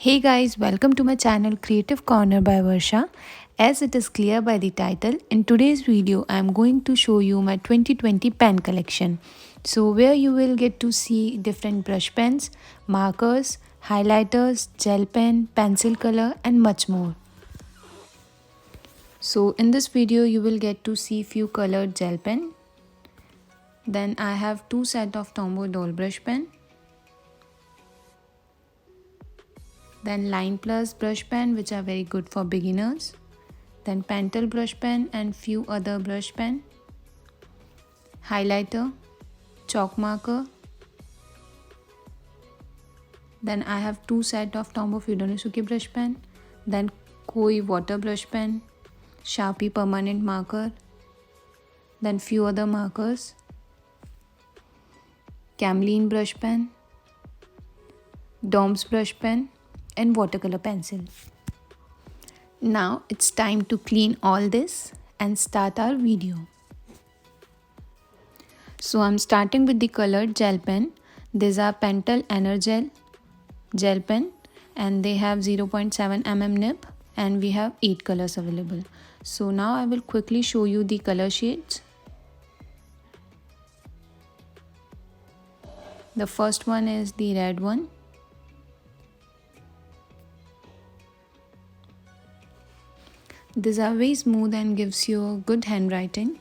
Hey guys, welcome to my channel Creative Corner by Varsha. As it is clear by the title, in today's video I am going to show you my 2020 pen collection. So where you will get to see different brush pens, markers, highlighters, gel pen, pencil color and much more. So in this video you will get to see few colored gel pen. Then I have two set of Tombow doll brush pen. Then Line Plus brush pen, which are very good for beginners. Then Pentel brush pen and few other brush pen. Highlighter, chalk marker. Then I have two set of Tombow Fudenosuke brush pen. Then Koi water brush pen, Sharpie permanent marker. Then few other markers. Camlin brush pen, Dom's brush pen and watercolor pencil. Now it's time to clean all this and start our video. So I'm starting with the colored gel pen. These are Pentel Energel gel pen and they have 0.7 mm nib and we have 8 colors available. So now I will quickly show you the color shades. The first one is the red one. These are very smooth and gives you a good handwriting.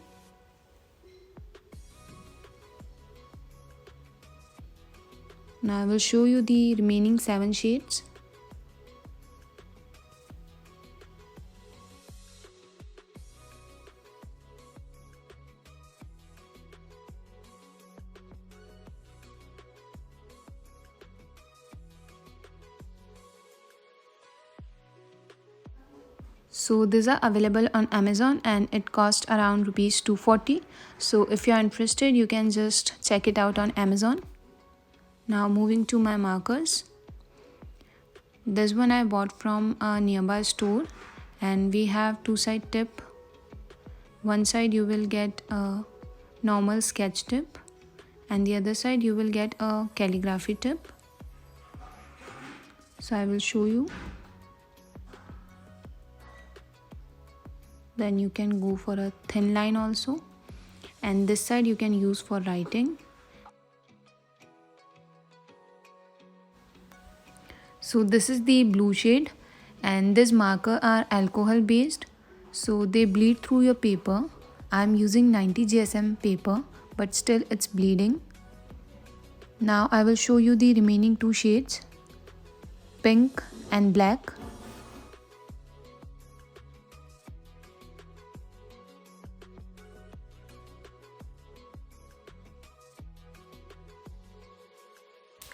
Now I will show you the remaining 7 shades. So these are available on Amazon and it cost around rupees 240. So if you are interested, you can just check it out on Amazon. Now moving to my markers. This one I bought from a nearby store and we have two side tip. One side you will get a normal sketch tip and the other side you will get a calligraphy tip. So I will show you. Then you can go for a thin line also, and this side you can use for writing. So this is the blue shade and this marker are alcohol based, so they bleed through your paper. I'm using 90 GSM paper but still it's bleeding. Now I will show you the remaining two shades, pink and black.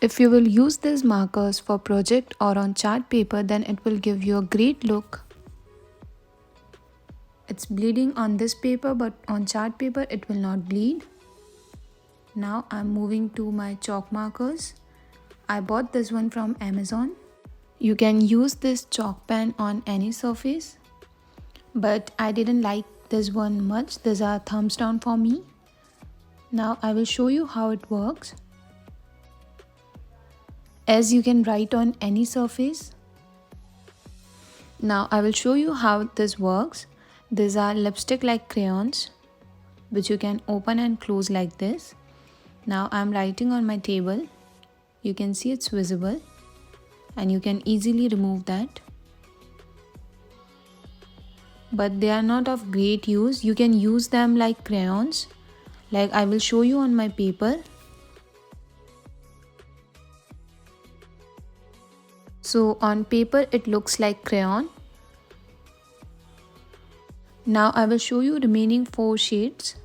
If you will use these markers for project or on chart paper, then it will give you a great look. It's bleeding on this paper but on chart paper it will not bleed. Now I'm moving to my chalk markers. I bought this one from Amazon. You can use this chalk pen on any surface, but I didn't like this one much. These are thumbs down for me. Now I will show you how it works. As you can write on any surface. Now I will show you how this works. These are lipstick like crayons which you can open and close like this. Now I am writing on my table. You can see it's visible and you can easily remove that. But they are not of great use. You can use them like crayons. Like I will show you on my paper. So on paper it looks like crayon. Now I will show you remaining 4 shades.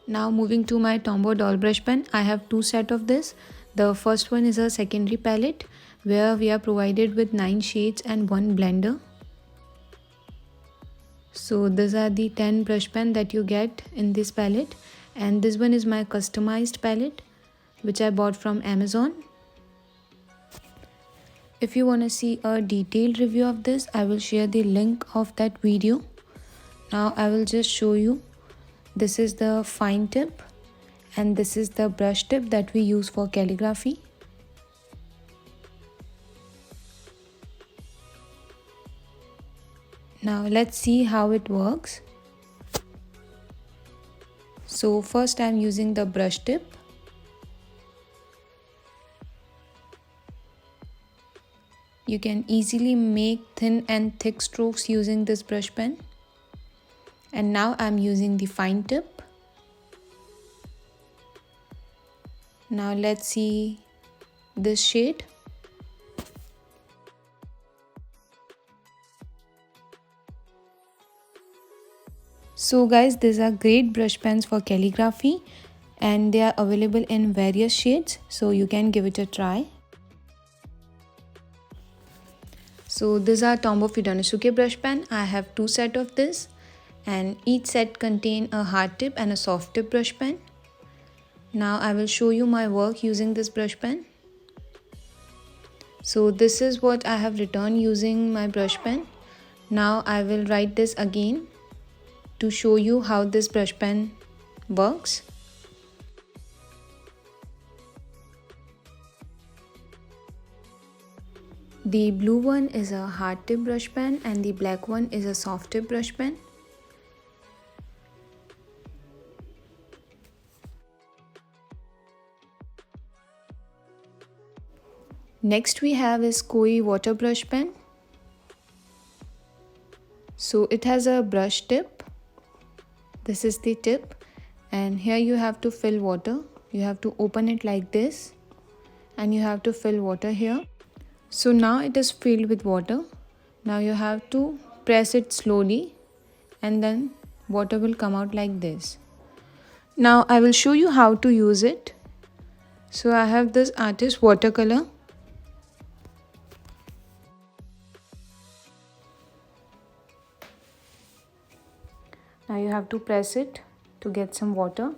Now moving to my Tombow doll brush pen, I have two set of this. The first one is a secondary palette where we are provided with 9 shades and 1 blender. So these are the 10 brush pen that you get in this palette, and this one is my customized palette which I bought from Amazon. If you want to see a detailed review of this, I will share the link of that video. Now I will just show you. This is the fine tip and this is the brush tip that we use for calligraphy. Now let's see how it works. So first I am using the brush tip. You can easily make thin and thick strokes using this brush pen. And now I am using the fine tip. Now let's see this shade. So guys, these are great brush pens for calligraphy and they are available in various shades, so you can give it a try. So these are Tombow Fudenosuke brush pen. I have 2 sets of this and each set contain a hard tip and a soft tip brush pen. Now I will show you my work using this brush pen. So this is what I have written using my brush pen. Now I will write this again to show you how this brush pen works. The blue one is a hard tip brush pen and the black one is a soft tip brush pen. Next we have is Koi water brush pen. So it has a brush tip. This is the tip and here you have to fill water. You have to open it like this and you have to fill water here. So now it is filled with water. Now you have to press it slowly and then water will come out like this. Now I will show you how to use it. So I have this artist watercolor. Now you have to press it to get some water,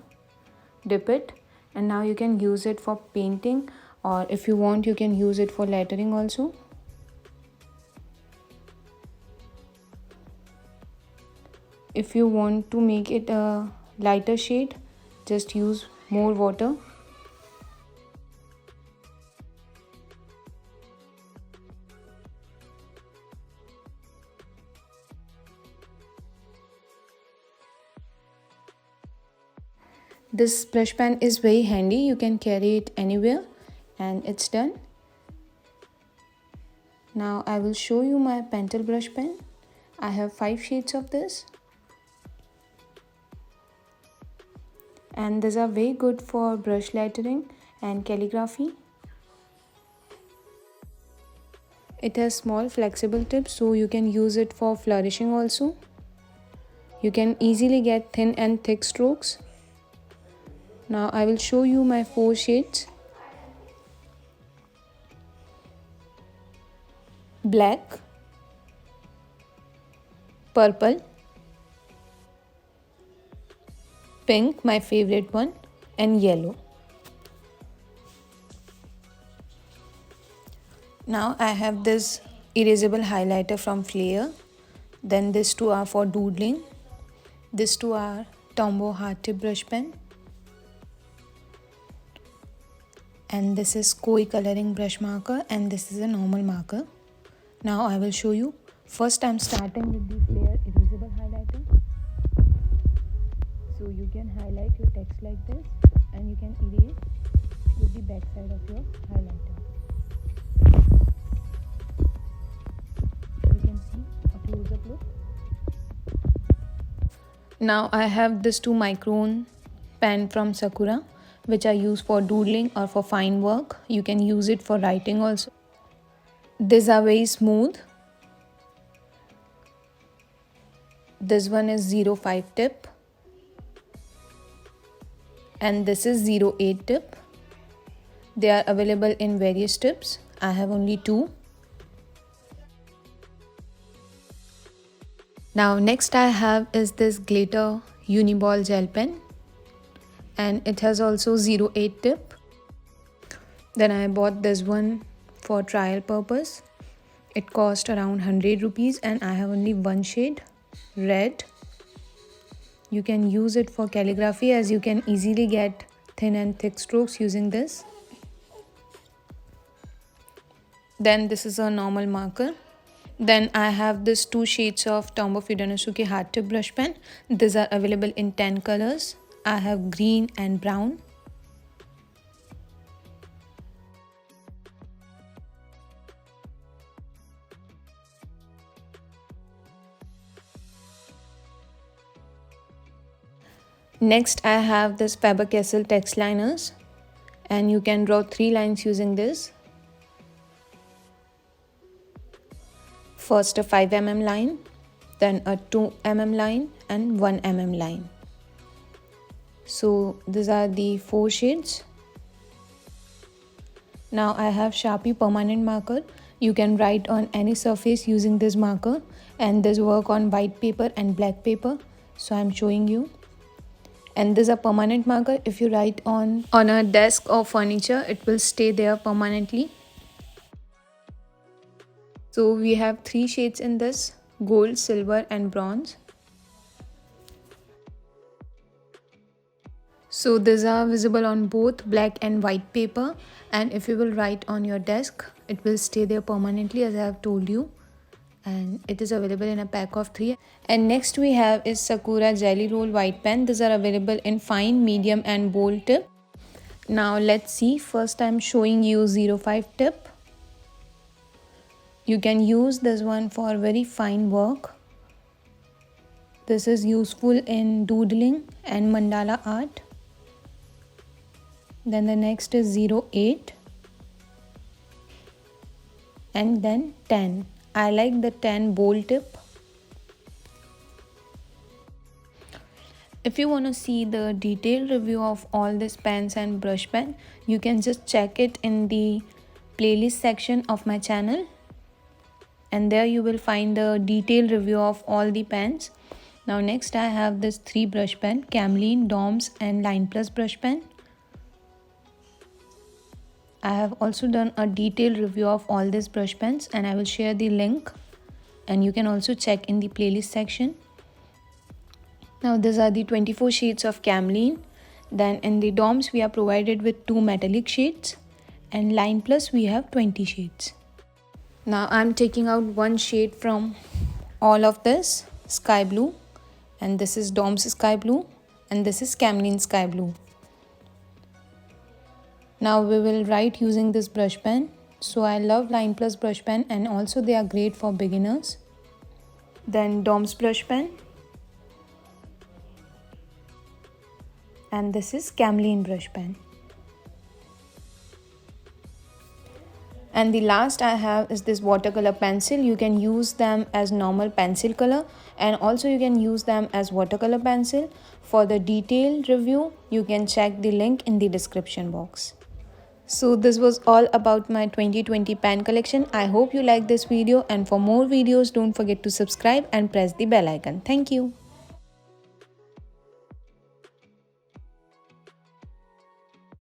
dip it, and now you can use it for painting, or if you want you can use it for lettering also. If you want to make it a lighter shade, just use more water. This brush pen is very handy. You can carry it anywhere and it's done. Now I will show you my Pentel brush pen. I have 5 shades of this. And these are very good for brush lettering and calligraphy. It has small flexible tips so you can use it for flourishing also. You can easily get thin and thick strokes. Now I will show you my 4 shades. Black, purple, pink, my favorite one, and yellow. Now I have this erasable highlighter from Flair. Then these 2 are for doodling. These 2 are Tombow hard tip brush pen. And this is Koi coloring brush marker and this is a normal marker. Now I will show you. First I am starting with the Flair erasable highlighter. So you can highlight your text like this and you can erase with the back side of your highlighter. You can see a close-up look. Now I have this 2 micron pen from Sakura, which I use for doodling or for fine work. You can use it for writing also. These are very smooth. This one is 05 tip and this is 08 tip. They are available in various tips. I have only 2. Now next I have is this glitter uniball gel pen and it has also 08 tip. Then I bought this one for trial purpose. It cost around 100 rupees and I have only one shade, red. You can use it for calligraphy as you can easily get thin and thick strokes using this. Then this is a normal marker. Then I have this 2 shades of Tombow Fudenosuke hard tip brush pen. These are available in 10 colors. I have green and brown. Next I have this Faber-Castell text liners and you can draw 3 lines using this. First a 5 mm line, then a 2 mm line and 1 mm line. So these are the 4 shades. Now I have Sharpie permanent marker. You can write on any surface using this marker, and this work on white paper and black paper. So I'm showing you. And this is a permanent marker. If you write on a desk or furniture, it will stay there permanently. So we have 3 shades in this: gold, silver and bronze. So these are visible on both black and white paper, and if you will write on your desk, it will stay there permanently as I have told you. And it is available in a pack of 3. And next we have is Sakura Jelly Roll white pen. These are available in fine, medium and bold tip. Now let's see. First I'm showing you 05 tip. You can use this one for very fine work. This is useful in doodling and mandala art. Then the next is 08 and then 10. I like the 10 bold tip. If you want to see the detailed review of all these pens and brush pen, you can just check it in the playlist section of my channel, and there you will find the detailed review of all the pens. Now next I have this 3 brush pen, Camlin, DOMS and Line Plus brush pen. I have also done a detailed review of all these brush pens and I will share the link, and you can also check in the playlist section. Now these are the 24 shades of Camlin. Then in the DOMS we are provided with 2 metallic shades, and Line Plus we have 20 shades. Now I'm taking out one shade from all of this, sky blue, and this is DOMS sky blue and this is Camlin sky blue. Now we will write using this brush pen. So I love Line Plus brush pen and also they are great for beginners. Then DOMS brush pen. And this is Camlin brush pen. And the last I have is this watercolor pencil. You can use them as normal pencil color and also you can use them as watercolor pencil. For the detailed review, you can check the link in the description box. So this was all about my 2020 pen collection. I hope you liked this video, and for more videos don't forget to subscribe and press the bell icon. Thank you.